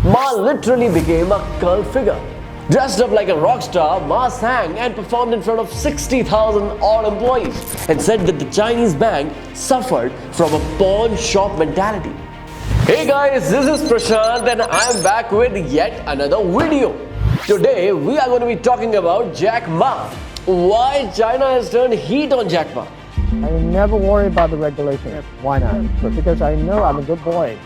Ma literally became a cult figure. Dressed up like a rock star, Ma sang and performed in front of 60,000 odd employees and said that the Chinese bank suffered from a pawn shop mentality. Hey guys, this is Prashant and I am back with yet another video. Today we are going to be talking about Jack Ma. Why China has turned heat on Jack Ma. I never worry about the regulation. Why not? Because I know I'm a good boy.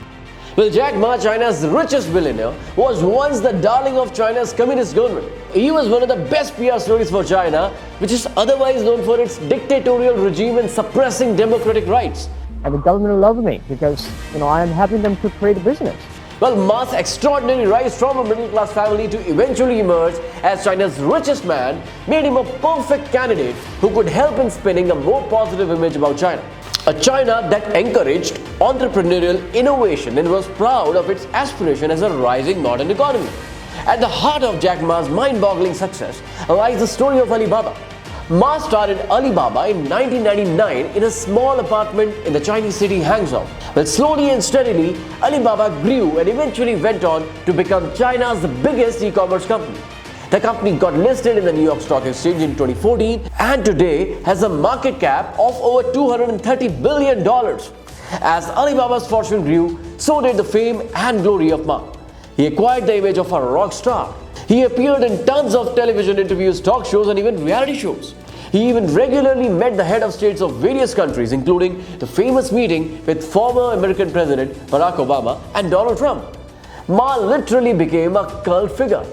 Well, Jack Ma, China's richest billionaire, was once the darling of China's communist government. He was one of the best PR stories for China, which is otherwise known for its dictatorial regime and suppressing democratic rights. And the government loved me because, I am helping them to create a business. Well, Ma's extraordinary rise from a middle-class family to eventually emerge as China's richest man made him a perfect candidate who could help in spinning a more positive image about China. A China that encouraged entrepreneurial innovation and was proud of its aspiration as a rising modern economy. At the heart of Jack Ma's mind-boggling success lies the story of Alibaba. Ma started Alibaba in 1999 in a small apartment in the Chinese city Hangzhou. Well, slowly and steadily, Alibaba grew and eventually went on to become China's biggest e-commerce company. The company got listed in the New York Stock Exchange in 2014 and today has a market cap of over $230 billion. As Alibaba's fortune grew, so did the fame and glory of Ma. He acquired the image of a rock star. He appeared in tons of television interviews, talk shows, and even reality shows. He even regularly met the head of states of various countries, including the famous meeting with former American President Barack Obama and Donald Trump. Ma literally became a cult figure.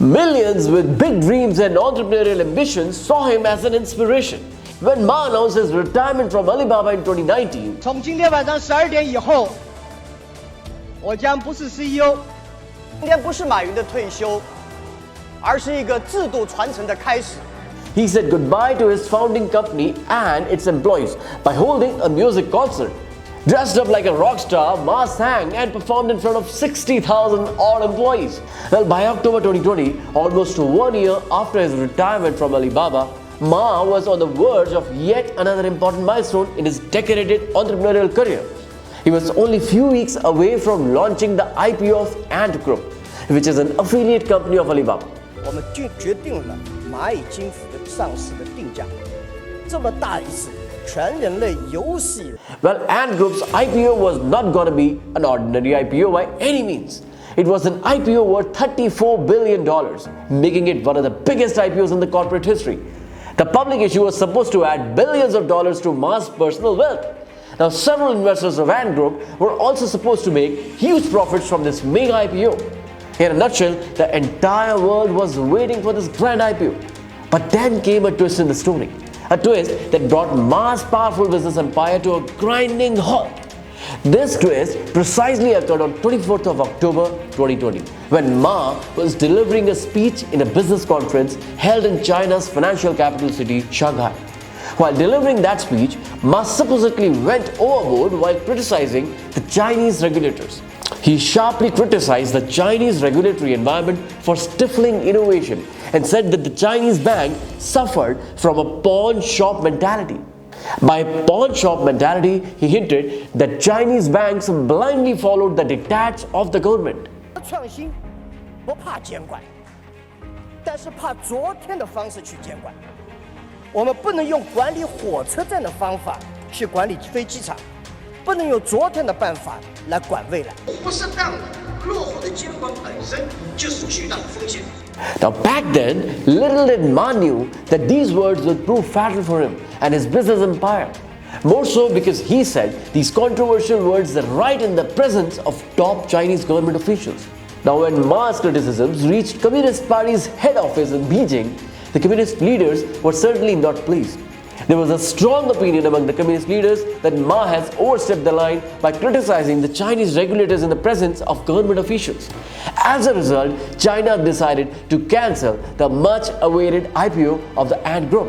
Millions with big dreams and entrepreneurial ambitions saw him as an inspiration. When Ma announced his retirement from Alibaba in 2019, 从今天晚上12点以后，我将不是 CEO。今天不是马云的退休，而是一个制度传承的开始。 he said goodbye to his founding company and its employees by holding a music concert. Dressed up like a rock star, Ma sang and performed in front of 60,000 odd employees. Well, by October 2020, almost 1 year after his retirement from Alibaba, Ma was on the verge of yet another important milestone in his decorated entrepreneurial career. He was only few weeks away from launching the IPO of Ant Group, which is an affiliate company of Alibaba. 我们决定了蚂蚁金服的上市的定价，这么大一次。 Well, Ant Group's IPO was not gonna be an ordinary IPO by any means. It was an IPO worth $34 billion, making it one of the biggest IPOs in the corporate history. The public issue was supposed to add billions of dollars to Ma's personal wealth. Now, several investors of Ant Group were also supposed to make huge profits from this mega IPO. In a nutshell, the entire world was waiting for this grand IPO. But then came a twist in the story. A twist that brought Ma's powerful business empire to a grinding halt. This twist precisely occurred on 24th of October 2020 when Ma was delivering a speech in a business conference held in China's financial capital city, Shanghai. While delivering that speech, Ma supposedly went overboard while criticizing the Chinese regulators. He sharply criticized the Chinese regulatory environment for stifling innovation and said that the Chinese bank suffered from a pawn shop mentality. By pawn shop mentality, he hinted that Chinese banks blindly followed the diktats of the government. 创新不怕监管，但是怕昨天的方式去监管。我们不能用管理火车站的方法去管理飞机场，不能用昨天的办法来管未来。不适当的、落后的监管本身就是巨大的风险。 Now back then, little did Ma knew that these words would prove fatal for him and his business empire. More so because he said these controversial words right in the presence of top Chinese government officials. Now when Ma's criticisms reached Communist Party's head office in Beijing, the communist leaders were certainly not pleased. There was a strong opinion among the communist leaders that Ma has overstepped the line by criticizing the Chinese regulators in the presence of government officials. As a result, China decided to cancel the much-awaited IPO of the Ant Group.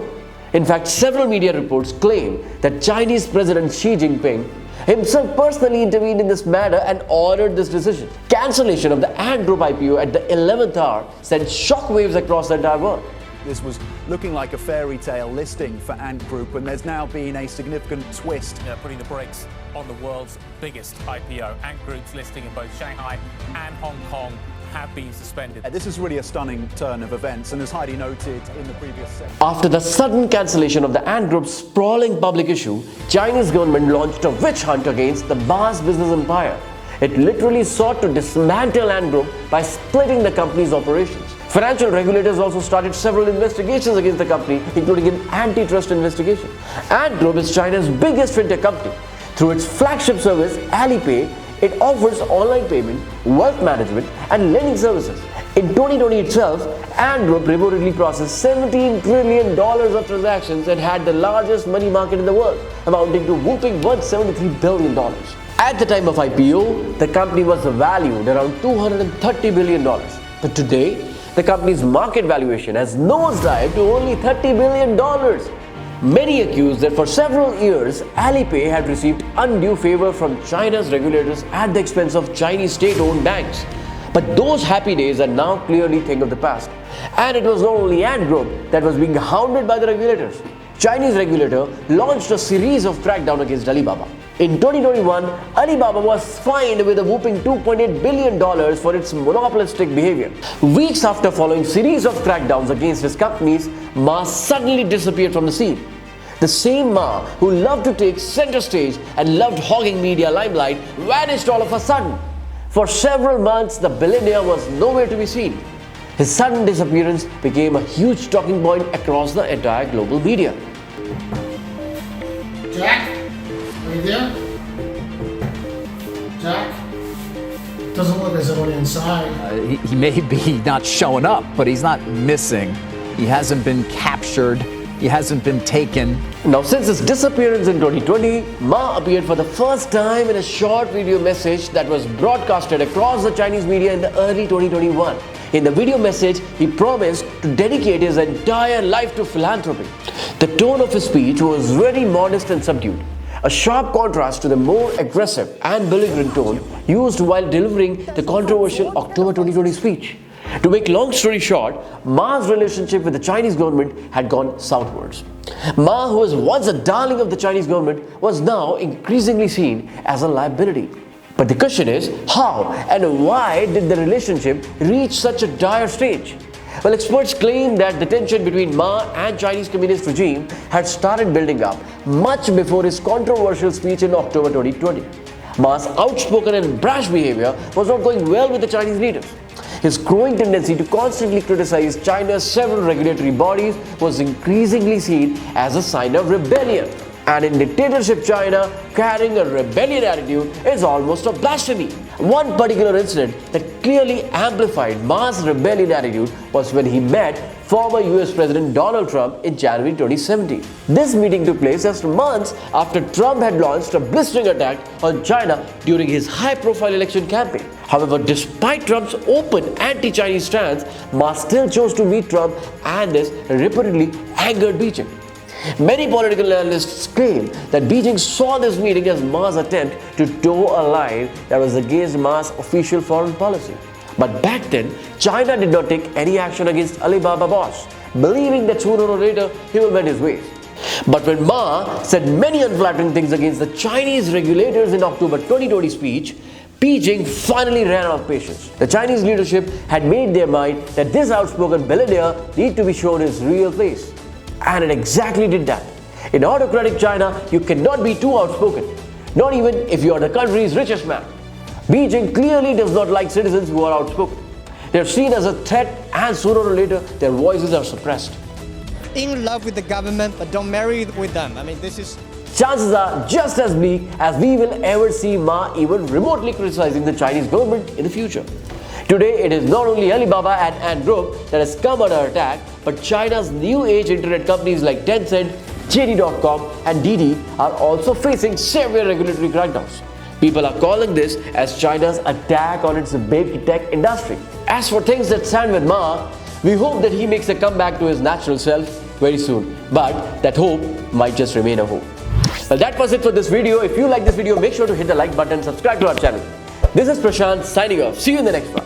In fact, several media reports claim that Chinese President Xi Jinping himself personally intervened in this matter and ordered this decision. Cancellation of the Ant Group IPO at the 11th hour sent shockwaves across the entire world. This was looking like a fairy tale listing for Ant Group, and there's now been a significant twist. Yeah, putting the brakes on the world's biggest IPO, and groups listing in both Shanghai and Hong Kong have been suspended. This is really a stunning turn of events, and as Heidi noted in the previous section. After the sudden cancellation of the Ant Group's sprawling public issue, Chinese government launched a witch hunt against the Ma's business empire. It literally sought to dismantle Ant Group by splitting the company's operations. Financial regulators also started several investigations against the company, including an antitrust investigation. Ant Group is China's biggest fintech company. Through its flagship service, Alipay, it offers online payment, wealth management, and lending services. In 2020 itself, Ant Group reportedly processed $17 trillion of transactions and had the largest money market in the world, amounting to whopping $173 billion. At the time of IPO, the company was valued around $230 billion. But today, the company's market valuation has nosedived to only $30 billion. Many accuse that for several years, Alipay had received undue favor from China's regulators at the expense of Chinese state-owned banks. But those happy days are now clearly thing of the past. And it was not only Ant Group that was being hounded by the regulators. Chinese regulator launched a series of crackdown against Alibaba. In 2021, Alibaba was fined with a whopping $2.8 billion for its monopolistic behavior. Weeks after following series of crackdowns against his companies, Ma suddenly disappeared from the scene. The same Ma who loved to take center stage and loved hogging media limelight vanished all of a sudden. For several months, the billionaire was nowhere to be seen. His sudden disappearance became a huge talking point across the entire global media. Jack? Are you there? Jack? Doesn't look as though he's inside. He may be not showing up, but he's not missing. He hasn't been captured. He hasn't been taken. Now, since his disappearance in 2020, Ma appeared for the first time in a short video message that was broadcasted across the Chinese media in the early 2021. In the video message, he promised to dedicate his entire life to philanthropy. The tone of his speech was very modest and subdued, a sharp contrast to the more aggressive and belligerent tone used while delivering the controversial October 2020 speech. To make long story short, Ma's relationship with the Chinese government had gone southwards. Ma, who was once a darling of the Chinese government, was now increasingly seen as a liability. But the question is, how and why did the relationship reach such a dire stage? Well, experts claim that the tension between Ma and Chinese Communist regime had started building up much before his controversial speech in October 2020. Ma's outspoken and brash behavior was not going well with the Chinese leaders. His growing tendency to constantly criticize China's several regulatory bodies was increasingly seen as a sign of rebellion. And in dictatorship China, carrying a rebellion attitude is almost a blasphemy. One particular incident that clearly amplified Ma's rebellion attitude was when he met former US President Donald Trump in January 2017. This meeting took place just months after Trump had launched a blistering attack on China during his high-profile election campaign. However, despite Trump's open anti-Chinese stance, Ma still chose to meet Trump, and this reportedly angered Beijing. Many political analysts claim that Beijing saw this meeting as Ma's attempt to toe a line that was against Ma's official foreign policy. But back then, China did not take any action against Alibaba boss, believing that sooner or later he will mend his ways. But when Ma said many unflattering things against the Chinese regulators in October 2020 speech, Beijing finally ran out of patience. The Chinese leadership had made their mind that this outspoken billionaire needed to be shown his real face. And it exactly did that. In autocratic China, you cannot be too outspoken, not even if you are the country's richest man. Beijing clearly does not like citizens who are outspoken. They are seen as a threat, and sooner or later their voices are suppressed. In love with the government, but don't marry with them. I mean, this is... Chances are just as bleak as we will ever see Ma even remotely criticizing the Chinese government in the future. Today, it is not only Alibaba and Ant Group that has come under attack, but China's new age internet companies like Tencent, JD.com and Didi are also facing severe regulatory crackdowns. People are calling this as China's attack on its big tech industry. As for things that stand with Ma, we hope that he makes a comeback to his natural self very soon. But that hope might just remain a hope. Well, that was it for this video. If you like this video, make sure to hit the like button and subscribe to our channel. This is Prashant signing off. See you in the next one.